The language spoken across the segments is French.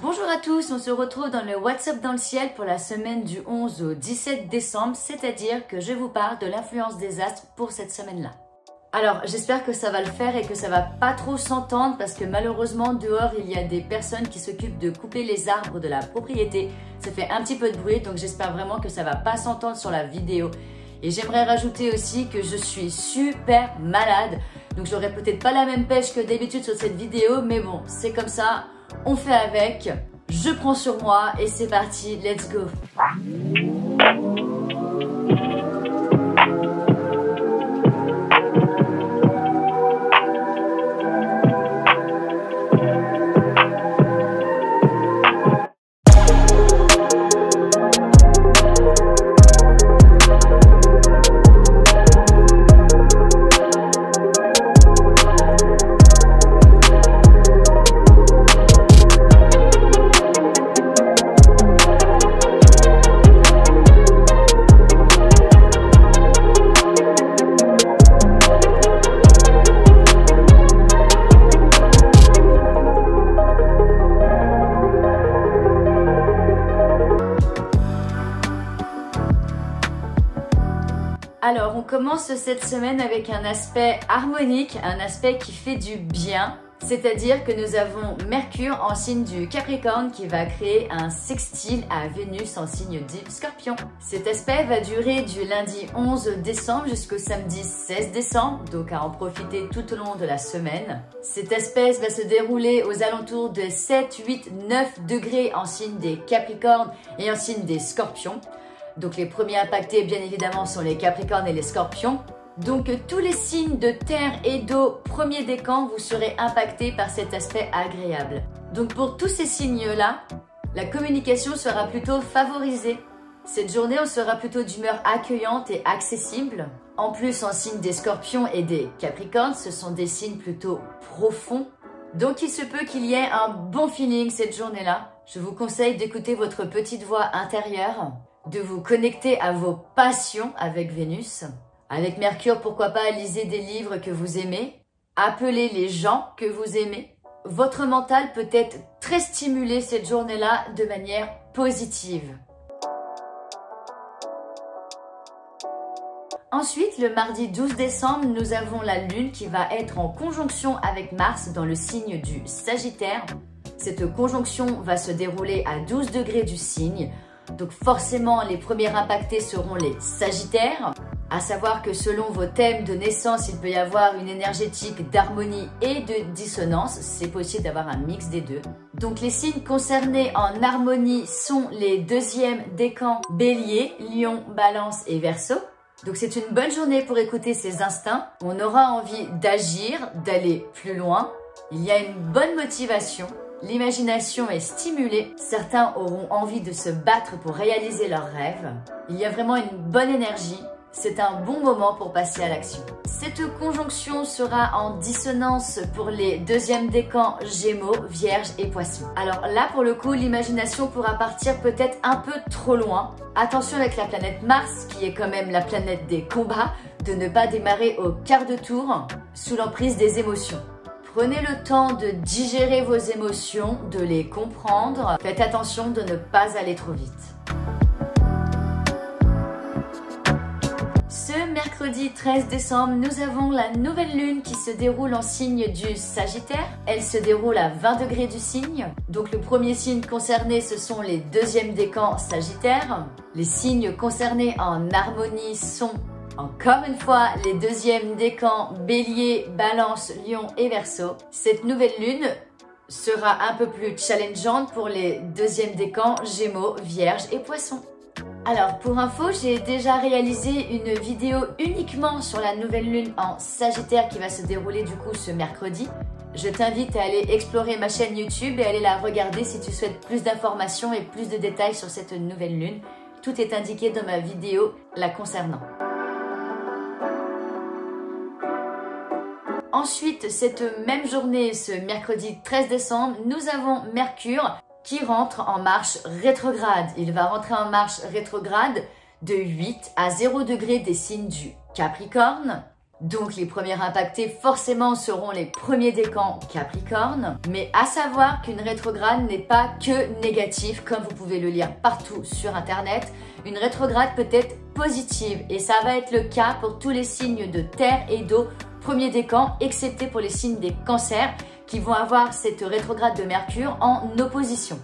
Bonjour à tous, on se retrouve dans le WhatsApp dans le ciel pour la semaine du 11 au 17 décembre, c'est-à-dire que je vous parle de l'influence des astres pour cette semaine-là. Alors, j'espère que ça va le faire et que ça va pas trop s'entendre parce que malheureusement, dehors, il y a des personnes qui s'occupent de couper les arbres de la propriété. Ça fait un petit peu de bruit, donc j'espère vraiment que ça va pas s'entendre sur la vidéo. Et j'aimerais rajouter aussi que je suis super malade, donc j'aurai peut-être pas la même pêche que d'habitude sur cette vidéo, mais bon, c'est comme ça. On fait avec, je prends sur moi et c'est parti, let's go! Alors, on commence cette semaine avec un aspect harmonique, un aspect qui fait du bien. C'est-à-dire que nous avons Mercure en signe du Capricorne qui va créer un sextile à Vénus en signe du Scorpion. Cet aspect va durer du lundi 11 décembre jusqu'au samedi 16 décembre, donc à en profiter tout au long de la semaine. Cet aspect va se dérouler aux alentours de 7, 8, 9 degrés en signe des Capricornes et en signe des Scorpions. Donc les premiers impactés, bien évidemment, sont les Capricornes et les Scorpions. Donc tous les signes de terre et d'eau, premier décan, vous serez impactés par cet aspect agréable. Donc pour tous ces signes-là, la communication sera plutôt favorisée. Cette journée, on sera plutôt d'humeur accueillante et accessible. En plus, en signe des Scorpions et des Capricornes, ce sont des signes plutôt profonds. Donc il se peut qu'il y ait un bon feeling cette journée-là. Je vous conseille d'écouter votre petite voix intérieure, de vous connecter à vos passions avec Vénus. Avec Mercure, pourquoi pas, lisez des livres que vous aimez, appelez les gens que vous aimez. Votre mental peut être très stimulé cette journée-là de manière positive. Ensuite, le mardi 12 décembre, nous avons la Lune qui va être en conjonction avec Mars dans le signe du Sagittaire. Cette conjonction va se dérouler à 12 degrés du signe. Donc forcément, les premiers impactés seront les Sagittaires. À savoir que selon vos thèmes de naissance, il peut y avoir une énergétique d'harmonie et de dissonance. C'est possible d'avoir un mix des deux. Donc les signes concernés en harmonie sont les deuxièmes décans Bélier, Lion, Balance et Verseau. Donc c'est une bonne journée pour écouter ses instincts. On aura envie d'agir, d'aller plus loin. Il y a une bonne motivation. L'imagination est stimulée, certains auront envie de se battre pour réaliser leurs rêves. Il y a vraiment une bonne énergie, c'est un bon moment pour passer à l'action. Cette conjonction sera en dissonance pour les deuxièmes décans Gémeaux, Vierge et Poissons. Alors là pour le coup, l'imagination pourra partir peut-être un peu trop loin. Attention avec la planète Mars, qui est quand même la planète des combats, de ne pas démarrer au quart de tour sous l'emprise des émotions. Prenez le temps de digérer vos émotions, de les comprendre. Faites attention de ne pas aller trop vite. Ce mercredi 13 décembre, nous avons la nouvelle lune qui se déroule en signe du Sagittaire. Elle se déroule à 20 degrés du signe. Donc le premier signe concerné, ce sont les deuxièmes décans Sagittaire. Les signes concernés en harmonie sont encore une fois, les deuxièmes décans Bélier, Balance, Lion et Verseau. Cette nouvelle lune sera un peu plus challengeante pour les deuxièmes décans Gémeaux, Vierge et Poissons. Alors pour info, j'ai déjà réalisé une vidéo uniquement sur la nouvelle lune en Sagittaire qui va se dérouler du coup ce mercredi. Je t'invite à aller explorer ma chaîne YouTube et aller la regarder si tu souhaites plus d'informations et plus de détails sur cette nouvelle lune. Tout est indiqué dans ma vidéo la concernant. Ensuite, cette même journée, ce mercredi 13 décembre, nous avons Mercure qui rentre en marche rétrograde. Il va rentrer en marche rétrograde de 8 à 0 degré des signes du Capricorne Donc les premiers impactés forcément seront les premiers décans Capricorne, mais à savoir qu'une rétrograde n'est pas que négative comme vous pouvez le lire partout sur internet. Une rétrograde peut être positive et ça va être le cas pour tous les signes de terre et d'eau, premier décan, excepté pour les signes des cancers qui vont avoir cette rétrograde de Mercure en opposition.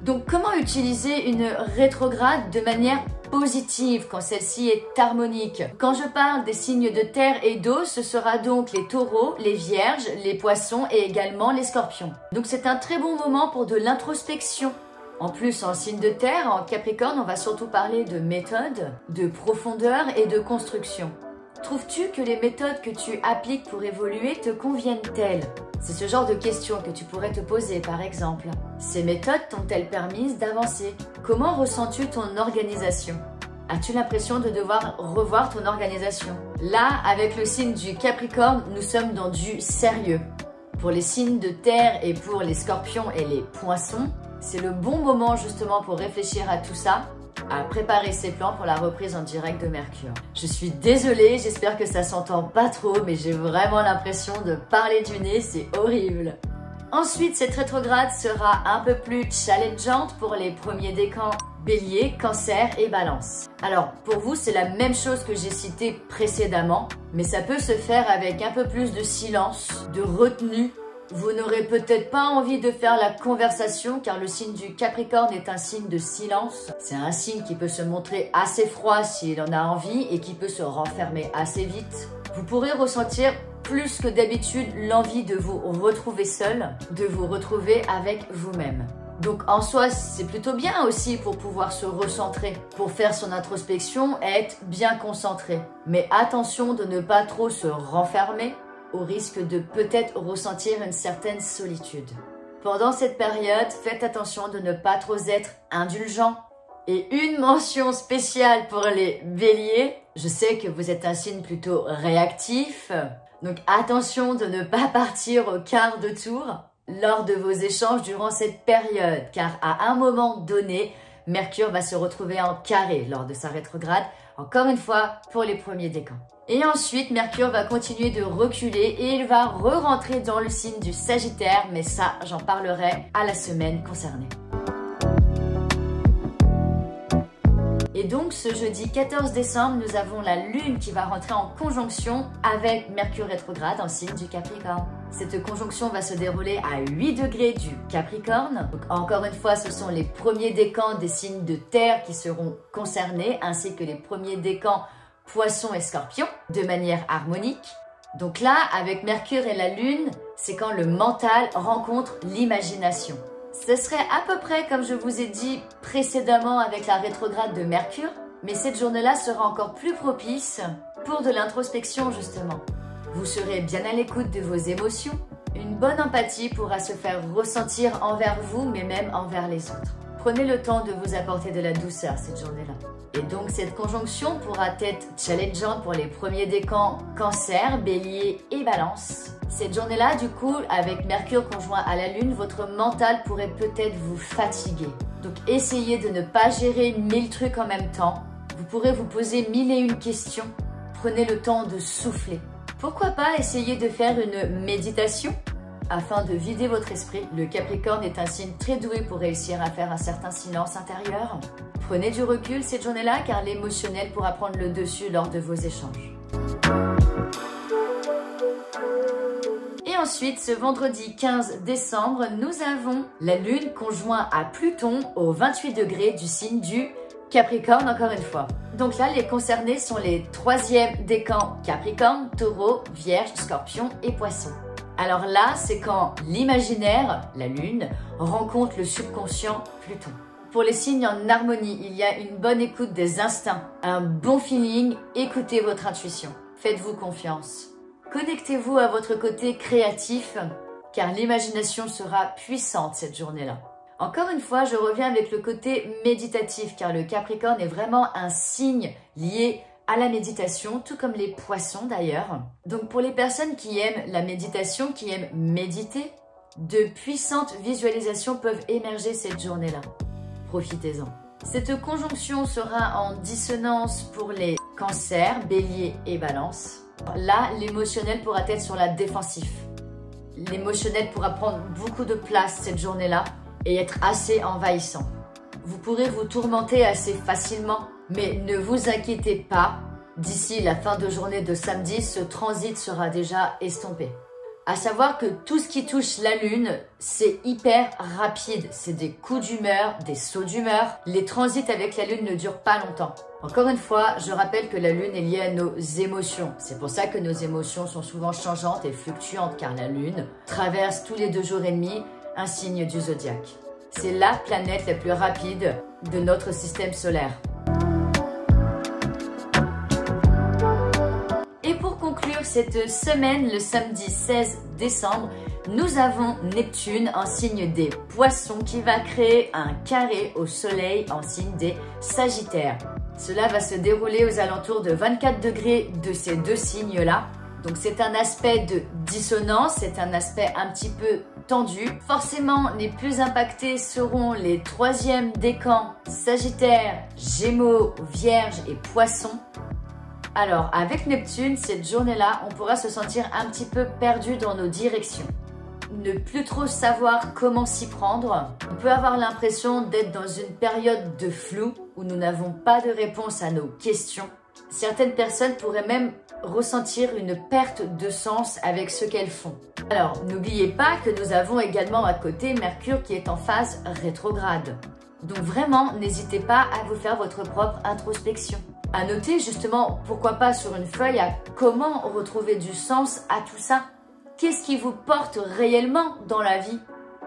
Donc comment utiliser une rétrograde de manière positive quand celle-ci est harmonique? Quand je parle des signes de terre et d'eau, ce sera donc les taureaux, les vierges, les poissons et également les scorpions. Donc c'est un très bon moment pour de l'introspection. En plus, en signe de terre, en Capricorne, on va surtout parler de méthode, de profondeur et de construction. Trouves-tu que les méthodes que tu appliques pour évoluer te conviennent-elles? C'est ce genre de questions que tu pourrais te poser par exemple. Ces méthodes t'ont-elles permis d'avancer? Comment ressens-tu ton organisation? As-tu l'impression de devoir revoir ton organisation? Là, avec le signe du Capricorne, nous sommes dans du sérieux. Pour les signes de terre et pour les scorpions et les poissons, c'est le bon moment justement pour réfléchir à tout ça, à préparer ses plans pour la reprise en direct de Mercure. Je suis désolée, j'espère que ça s'entend pas trop, mais j'ai vraiment l'impression de parler du nez, c'est horrible. Ensuite, cette rétrograde sera un peu plus challengeante pour les premiers décans Bélier, Cancer et Balance. Alors, pour vous, c'est la même chose que j'ai cité précédemment, mais ça peut se faire avec un peu plus de silence, de retenue. Vous n'aurez peut-être pas envie de faire la conversation car le signe du Capricorne est un signe de silence. C'est un signe qui peut se montrer assez froid s'il en a envie et qui peut se renfermer assez vite. Vous pourrez ressentir plus que d'habitude l'envie de vous retrouver seul, de vous retrouver avec vous-même. Donc en soi, c'est plutôt bien aussi pour pouvoir se recentrer, pour faire son introspection et être bien concentré. Mais attention de ne pas trop se renfermer, au risque de peut-être ressentir une certaine solitude. Pendant cette période, faites attention de ne pas trop être indulgent. Et une mention spéciale pour les béliers. Je sais que vous êtes un signe plutôt réactif, donc attention de ne pas partir au quart de tour lors de vos échanges durant cette période, car à un moment donné, Mercure va se retrouver en carré lors de sa rétrograde, encore une fois pour les premiers décans. Et ensuite, Mercure va continuer de reculer et il va re-rentrer dans le signe du Sagittaire, mais ça, j'en parlerai à la semaine concernée. Et donc, ce jeudi 14 décembre, nous avons la Lune qui va rentrer en conjonction avec Mercure rétrograde en signe du Capricorne. Cette conjonction va se dérouler à 8 degrés du Capricorne. Donc, encore une fois, ce sont les premiers décans des signes de terre qui seront concernés, ainsi que les premiers décans Poissons et Scorpions, de manière harmonique. Donc là, avec Mercure et la Lune, c'est quand le mental rencontre l'imagination. Ce serait à peu près comme je vous ai dit précédemment avec la rétrograde de Mercure, mais cette journée-là sera encore plus propice pour de l'introspection justement. Vous serez bien à l'écoute de vos émotions. Une bonne empathie pourra se faire ressentir envers vous, mais même envers les autres. Prenez le temps de vous apporter de la douceur cette journée-là. Et donc cette conjonction pourra être challengeante pour les premiers décans Cancer, Bélier et Balance. Cette journée-là, du coup, avec Mercure conjoint à la Lune, votre mental pourrait peut-être vous fatiguer. Donc essayez de ne pas gérer 1000 trucs en même temps. Vous pourrez vous poser 1001 questions. Prenez le temps de souffler. Pourquoi pas essayer de faire une méditation afin de vider votre esprit? Le Capricorne est un signe très doué pour réussir à faire un certain silence intérieur. Prenez du recul cette journée-là car l'émotionnel pourra prendre le dessus lors de vos échanges. Et ensuite, ce vendredi 15 décembre, nous avons la Lune conjoint à Pluton au 28 degrés du signe du Capricorne encore une fois. Donc là, les concernés sont les troisièmes décans Capricorne, Taureau, Vierge, Scorpion et Poisson. Alors là, c'est quand l'imaginaire, la Lune, rencontre le subconscient, Pluton. Pour les signes en harmonie, il y a une bonne écoute des instincts, un bon feeling, écoutez votre intuition, faites-vous confiance. Connectez-vous à votre côté créatif, car l'imagination sera puissante cette journée-là. Encore une fois, je reviens avec le côté méditatif, car le Capricorne est vraiment un signe lié à la méditation, tout comme les poissons d'ailleurs. Donc pour les personnes qui aiment la méditation, qui aiment méditer, de puissantes visualisations peuvent émerger cette journée-là. Profitez-en. Cette conjonction sera en dissonance pour les cancers, bélier et balance. Là, l'émotionnel pourra être sur la défensive. L'émotionnel pourra prendre beaucoup de place cette journée-là et être assez envahissant. Vous pourrez vous tourmenter assez facilement, mais ne vous inquiétez pas. D'ici la fin de journée de samedi, ce transit sera déjà estompé. À savoir que tout ce qui touche la lune, c'est hyper rapide. C'est des coups d'humeur, des sauts d'humeur. Les transits avec la lune ne durent pas longtemps. Encore une fois, je rappelle que la lune est liée à nos émotions. C'est pour ça que nos émotions sont souvent changeantes et fluctuantes, car la lune traverse tous les 2 jours et demi un signe du zodiaque. C'est la planète la plus rapide de notre système solaire. Et pour conclure cette semaine, le samedi 16 décembre, nous avons Neptune en signe des Poissons qui va créer un carré au soleil en signe des Sagittaires. Cela va se dérouler aux alentours de 24 degrés de ces 2 signes-là. Donc c'est un aspect de dissonance, c'est un aspect un petit peu tendu. Forcément, les plus impactés seront les 3e décans Sagittaire, Gémeaux, Vierge et Poissons. Alors, avec Neptune, cette journée-là, on pourra se sentir un petit peu perdu dans nos directions. Ne plus trop savoir comment s'y prendre. On peut avoir l'impression d'être dans une période de flou où nous n'avons pas de réponse à nos questions. Certaines personnes pourraient même ressentir une perte de sens avec ce qu'elles font. Alors, n'oubliez pas que nous avons également à côté Mercure qui est en phase rétrograde. Donc vraiment, n'hésitez pas à vous faire votre propre introspection. À noter justement, pourquoi pas sur une feuille, à comment retrouver du sens à tout ça. Qu'est-ce qui vous porte réellement dans la vie?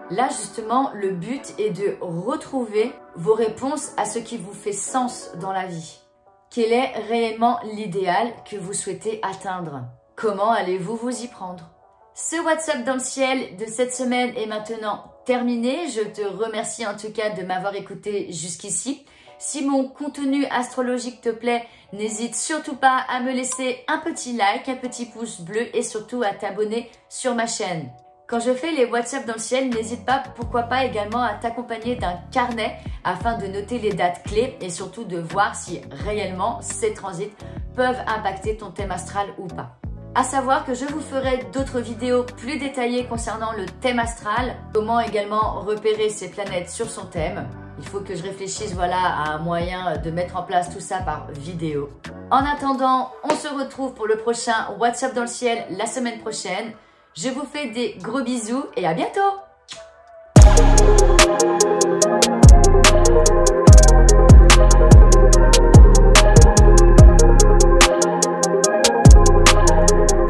Là justement, le but est de retrouver vos réponses à ce qui vous fait sens dans la vie. Quel est réellement l'idéal que vous souhaitez atteindre? Comment allez-vous vous y prendre? Ce WhatsApp dans le ciel de cette semaine est maintenant terminé. Je te remercie en tout cas de m'avoir écouté jusqu'ici. Si mon contenu astrologique te plaît, n'hésite surtout pas à me laisser un petit like, un petit pouce bleu et surtout à t'abonner sur ma chaîne. Quand je fais les WhatsApp dans le ciel, n'hésite pas, pourquoi pas également à t'accompagner d'un carnet afin de noter les dates clés et surtout de voir si réellement ces transits peuvent impacter ton thème astral ou pas. À savoir que je vous ferai d'autres vidéos plus détaillées concernant le thème astral, comment également repérer ces planètes sur son thème. Il faut que je réfléchisse à un moyen de mettre en place tout ça par vidéo. En attendant, on se retrouve pour le prochain WhatsApp dans le ciel la semaine prochaine. Je vous fais des gros bisous et à bientôt!